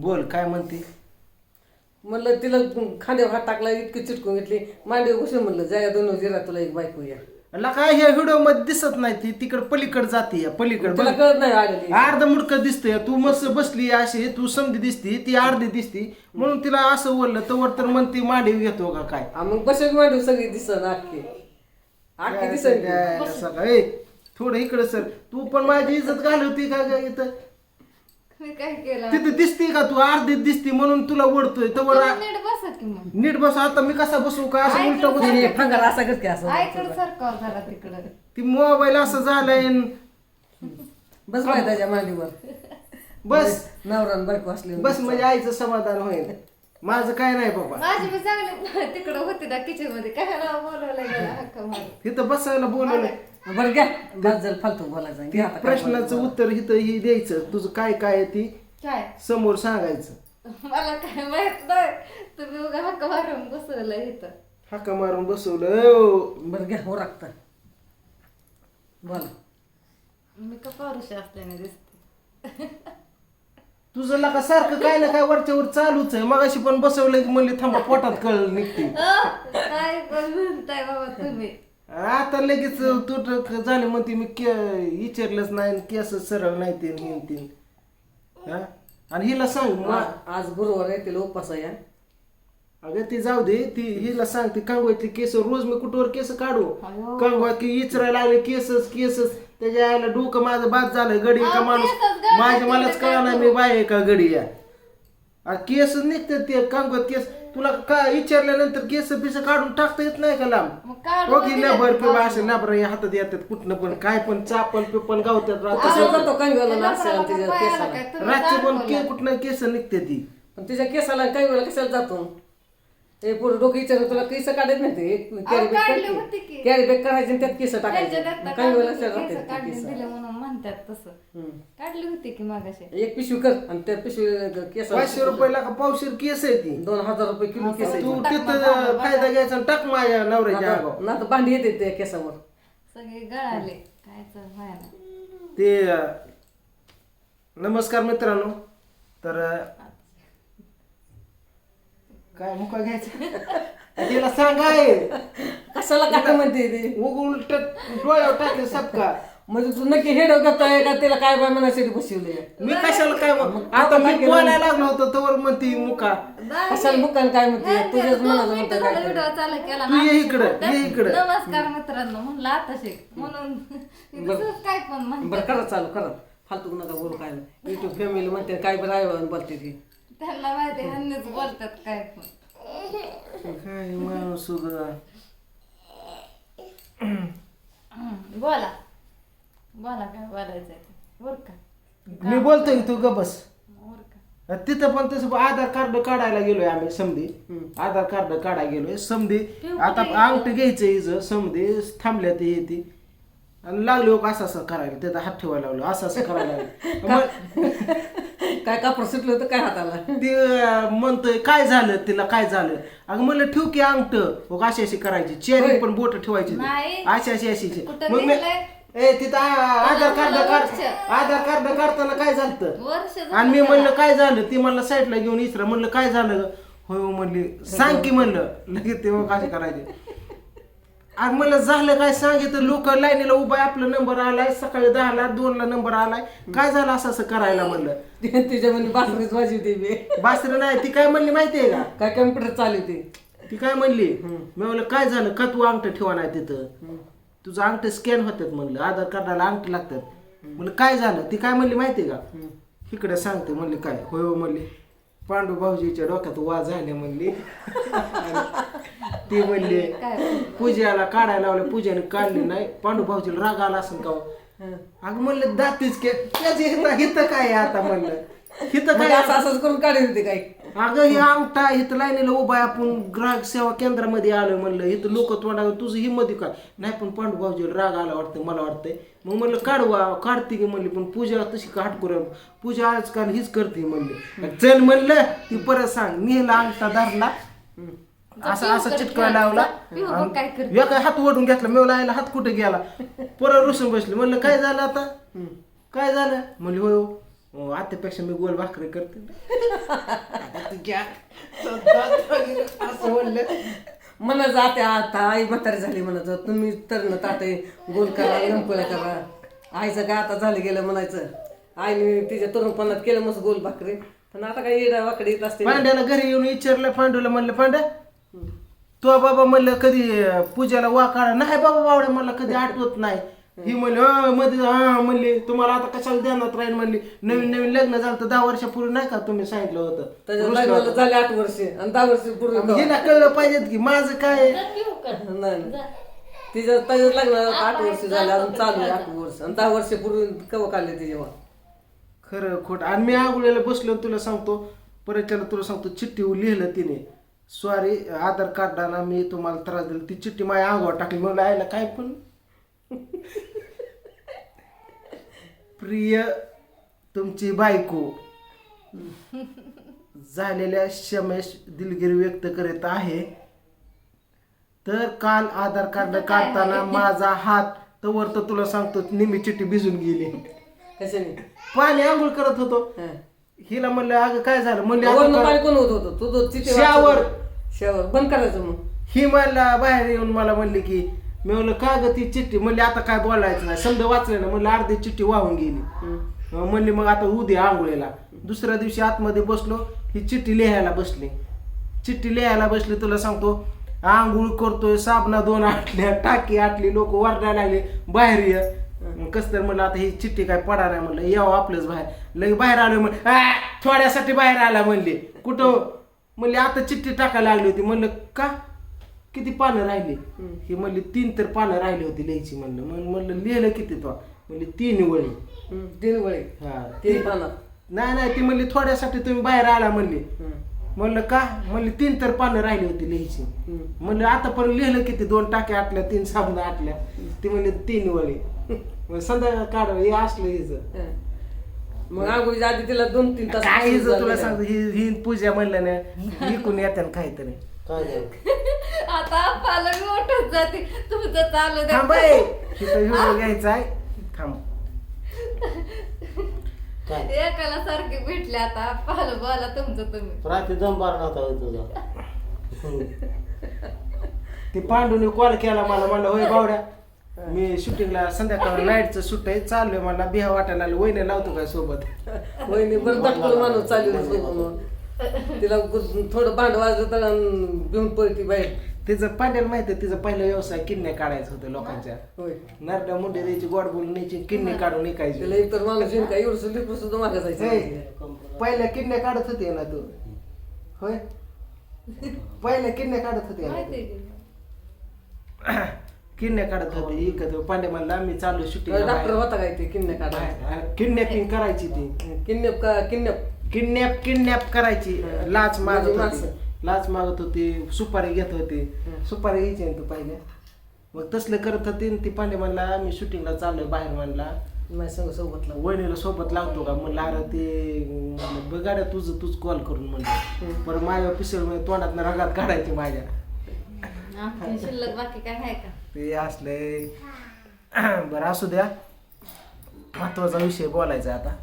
बोल काय म्हणते. म्हणलं तिला खांद्यावर हात टाकला इतकी चिटकून घेतली मांडीवर घुसून म्हणलं जाया दोन जिरा तुला एक बायको या काय ह्या व्हिडिओ मध्ये दिसत नाही ती तिकडे पलीकडे जाते पलीकडे तुला कळत नाही आलेली अर्ध मुडकं दिसतंय तू मस्त बसली अशी तू समधी दिसती ती अर्धी दिसती म्हणून तिला असं बोललं तर म्हणते मांडीव घेतो का काय मग बसेल मांडीव सगळी दिसन आखी आखी दिसन थोडं इकडे सर तू पण माझी इज्जत घालवती का ग इथं मी काय केलं तिथं दिसती का तू अर्धी दिसती म्हणून तुला ओढतोय तर नीट बसा की मग नीट बस आता मी कसा बसू का असं उलट बसू फंगार असा करत की असं आईकडे सरकाव जरा तिकडं ती मोबाईल असं झालंय बस बाय त्याच्या मांडीवर बस नवरान बायको असली बस म्हणजे आईचं समाधान होईल माझं काय नाही बाबा माझी बी चांगली तिकडं होती ना किचन मध्ये काय बोलवलं गेला हक्क मारून तिथं बसायला बोलवलं बरं घ्या बस जर फालतू बोलायचं घ्या आता काय प्रश्नाचं उत्तर इथं ही द्यायचं तुझं काय काय आहे ती काय समोर सांगायचं मला काय माहित नाही तुम्ही उगा हक्क मारून बसवलं इथं हाका मारून बसवलं बरं घ्या हो राखता बोला मी का पारुष असल्याने दिसते तुझं लका सारखं काय ना काय वरच्यावर चालूच आहे मगाशी पण बसवलं की म्हणले थांबा पोटात कळ निघते काय पण म्हणताय बाबा तुम्ही आता लगेच तू झाले म्हणते मी विचारलंच नाही केस सरळ नाही ते हिन तीन हा आणि हिला सांग आज गुरुवार आहे तिला उपास आहे अगं ती जाऊ दे ती हिला सांग ती कांगवातली केस रोज मी कुठवर केस काढू कांगवा की इचरायला लागले केसच त्याच्या आईला डोकं माझं बाद झालं गडी का माणूस माझ्या मलाच कळा नाही मी बाय का गडी या केस निघतात ते कांगवात केस तुला काय विचारल्यानंतर केस पिस काढून टाकता येत नाही का लांब ओके लबर किंवा असे लाबर हातात येतात कुठनं पण काय पण चापण पिपण गावतात तसं करतो कांगव्याला नाचायला तिच्या केसाला रातचे पण कुठनं केस निघते ती पण तिच्या केसाला कांगव्याला कशाला जातो ते पुढे डोकं विचारलं तुला केस काढत नाही ते कॅरी बॅग करायचे आणि त्यात केस टाकायचे कांगव्याला दिले म्हणून म्हणतात तसं काढली होती की मागाशी एक पिशवी कर आणि त्या पिशवी केस 500 रुपयाला का पावशेर केस आहे ती 2000 रुपये किलो केस आहे तू तिथं फायदा घ्यायचा आणि टाक माझ्या नवऱ्याच्या आगाव ना तर भांडी येते त्या केसावर सगळे गळाले कायच व्हायला ते नमस्कार मित्रांनो तर काय मुका घ्यायचं तिला सांगाय कशाला काय म्हणते ते उलट डोळ्यावर टाकले सबका म्हणजे तू नक्की हेड करताय का तिला काय बाय म्हणायसाठी बसवले मी कशाला काय आता मी बोलायला लागलो होतो तवर म्हणते मुका कशाला मुकान काय म्हणते तुझ्याच मनाला म्हणतं काय व्हिडिओ चालू केला तू ये इकडं नमस्कार मित्रांनो म्हणलं आता शिक म्हणून काय पण म्हणतात बरं करा चालू करा फालतू नका बोलू काय युट्यूब फॅमिली म्हणते काय बरं आहे बोलते ती त्यांना माहिती ह्यांनीच बोलतात काय पण काय माणूस बोला बोला काय बोलायचंय बर का मी बोलतोय तू ग बस बर का तिथं पण तसं आधार कार्ड काढायला गेलोय आम्ही समधी आधार कार्ड काढायला गेलोय समधी आता अंगठ घ्यायचं हिचं समधी थांबल्या ती येते आणि लागले असं असं करायला त्याचा हात ठेवायला लागलो असं करायला लागलं काय कापड सुटलं होतं काय हाताला ते म्हणतोय काय झालं तिला काय झालं अगं म्हणलं ठेव की अंगठ अशी अशी करायची चेहरी पण बोट ठेवायची अशी अशीची मग मी तिथं आधार कार्ड काढताना काय झालं आणि मी म्हणलं काय झालं ती मला साईडला घेऊन इचरा म्हणलं काय झालं होय म्हणली सांग की म्हणलं लगेच ते मग असे करायचे आणि मला झालं काय सांगितलं लोक लाईनीला उभा आपला नंबर आलाय सकाळी 10ला 2ला नंबर आलाय काय झालं असं करायला म्हणलं तिच्या म्हणजे बासरीच वाजवते बासरी नाही ती काय म्हणली माहितीये का काय कम्प्युटर चालवते ती काय म्हणली मी म्हणलं काय झालं का तू अंगठ ठेवा नाही तिथं तुझं अंगठ स्कॅन होतात म्हणलं आधार कार्डाला अंगठ लागतात म्हणलं काय झालं ती काय म्हणली माहितीये का इकडे सांगते म्हणली काय होय हो म्हणली पांडू भाऊजीच्या डोक्यात वाज झाले म्हणली ती म्हणली पूजाला काढायला लावलं पूजाने काढली नाही पांडू भाऊजीला राग आला असं का अगं म्हणलं दातीच हिथं काय आता म्हणलं हिथं काय असंच करून काढत होते काय अगं हे अंगठा इथं लाईनीला उभा आपण ग्राहक सेवा केंद्रामध्ये आलोय म्हणलं इथं लोक तोंडावर तुझं हिंमत काय नाही पण पांडू भाऊजीला राग आला वाटतं मला वाटतंय मग म्हणलं काढते की म्हणली पण पूजा तशी काट करू पूजा आजकाल हीच करते म्हणले चल म्हणलं ती परत सांग नेला अंगठा धरला असं चिटकायला लावला काय हात ओढून घेतला मी लायला हात कुठे गेला परत रुसून बसली म्हणलं काय झालं आता काय झालं म्हणली होय आत्यापेक्षा मी गोल भाकरी करते आता तुझ्या असं म्हणलं. म्हणत जाते आता आई म्हातारी झाली म्हणत तुम्ही तर न ताटे गोल करा गणपळ्या करा. आईचं काय आता झालं गेलं म्हणायचं. आईने तिच्या तरुणपणात केलं मस्त गोल भाकरी. पण आता काय येडा वाकडे येत असते. पांड्याला घरी येऊन विचारलं पांडूला, म्हणलं पांड्या तो बाबा म्हणलं कधी पूजाला वाकाळा नाही बाबा बावड्या, मला कधी आठवत नाही. ही म्हणली मध्ये म्हणली तुम्हाला आता कशाला ध्यानात राहील म्हणली. नवीन नवीन लग्न झालं तर 10 वर्षापूर्वी नाही का तुम्ही सांगितलं होतं. त्याच्या लग्नाला झाले 8 वर्ष आणि 10 वर्ष पूर्ण हिला कळलं पाहिजेत की माझं काय. नाही तिच्या त्याच्या लग्नाला 8 वर्ष झाले अजून चालू आहे 8 वर्ष आणि 10 वर्ष पूर्वी कवा काढले ते जेव्हा. खरं खोट. आणि मी आंघोळीला बसलो तुला सांगतो परत तुला सांगतो चिठ्ठी लिहिलं तिने, सॉरी आधार कार्डाला मी तुम्हाला त्रास दिला. ती चिठ्ठी माझ्या अंगावर टाकली. म्हणलं आयला काय पण प्रिय तुमची बायको झालेल्या क्षमेस दिलगिरी व्यक्त करीत आहे. तर काल आधार कार्ड काढताना माझा हात तवर तर तुला सांगतो निम्मी चिठ्ठी भिजून गेली. कशाने पाणी आंघोळ करत होतो. हिला म्हणलं अगं काय झालं म्हणले पाणी कोण होत होतं तू शावर शावर बंद करायचं. मग ही मला बाहेर येऊन मला म्हणली की मी म्हणलं का ग ती चिठ्ठी म्हणली आता काय बोलायचं नाही समजा वाचलं ना म्हणलं अर्धी चिठ्ठी वाहून गेली. म्हणली मग आता उद्या आंघोळीला. दुसऱ्या दिवशी आतमध्ये बसलो ही चिठ्ठी लिहायला बसली. तुला सांगतो आंघोळ करतोय साबणा 2 आटल्या टाकी आटली लोक वरडायला लागले बाहेर ये. कस तर म्हणलं आता ही चिठ्ठी काय पडा नाही म्हणलं यावं आपलंच बाहेर. लगे बाहेर आलो म्हणलं थोड्यासाठी बाहेर आला म्हणले. कुठं म्हणले आता चिठ्ठी टाकायला लागली होती. म्हणलं का किती पानं राहिली. ही म्हणली 3 तर पानं राहिली होती लिहायची. म्हणलं लिहिलं किती तो म्हणली 3 वळी. 3 वळी हा 3 पानं. नाही ती म्हणली थोड्यासाठी तुम्ही बाहेर आला म्हणली. म्हणलं का म्हणली 3 तर पानं राहिली होती लिहायची. म्हणलं आतापर्यंत लिहिलं किती 2 टाक्या आटल्या 3 साबणा आटल्या. ती म्हणली 3 वळी. मग संध्याकाळ काढ हे असलं हिचं. मग आंघोळीच्या आधी तिला 2-3 तास काय हिचं तुला सांगतो ही पूजा म्हणलं ना विकून येत्या काहीतरी आता पालक मोठच जाते तुमचं चालू द्या. थांब व्हिडिओ घ्यायचा आहे थांब. एकाला सारखे भेटले आता पाल बोला तुमचं तुम्ही. रात्री दम बार नव्हता तुझा. ते पांडूने कॉल केला मला म्हणलं होय बावड्या मी शूटिंगला संध्याकाळ नाईटचं शूट आहे चाललोय मला बिहा वाटायला लागलं वहिनी लावतो काय सोबत. वहिनी बरं दटकून माणूस चालू तिला थोडं भांड वाजलं तर घेऊन पळती बाहेर. तिचं पांड्याला माहिती आहे तिचा पहिला व्यवसाय किडण्या काढायचं होतं लोकांच्या. नरड्या मुंडे द्यायची गोड बोलून न्यायची किडनी काढून विकायची. तिला एक तर माणूस येऊन काय एवढं लिपू सुद्धा मागे जायचं. पहिल्या किडण्या काढत होते ना तू होय पहिल्या किडण्या काढत होते किडण्या काढत होते इकत. पांड्या म्हणला मी चालू शूटिंग. डॉक्टर होता काय ते किडनॅप काढायला. किडनॅपिंग करायची ती किडनॅप करायची. लाच मागत होती सुपारी घेत होती. सुपारी घ्यायची ना तू पहिल्या. मग तसलं करत होती ती. पांडे म्हणला मी शूटिंगला चाललोय बाहेर. म्हणला सोबत वहिनीला सोबत लावतो का म्हणलं अरे ते बघाड्या तूच कॉल करून म्हणलं. बरं माझ्या पिसळ तोंडात रगात काढायची माझ्या. शिल्लक बाकी काय आहे का ते असले. बरं असू द्या महत्वाचा विषय बोलायचा आता.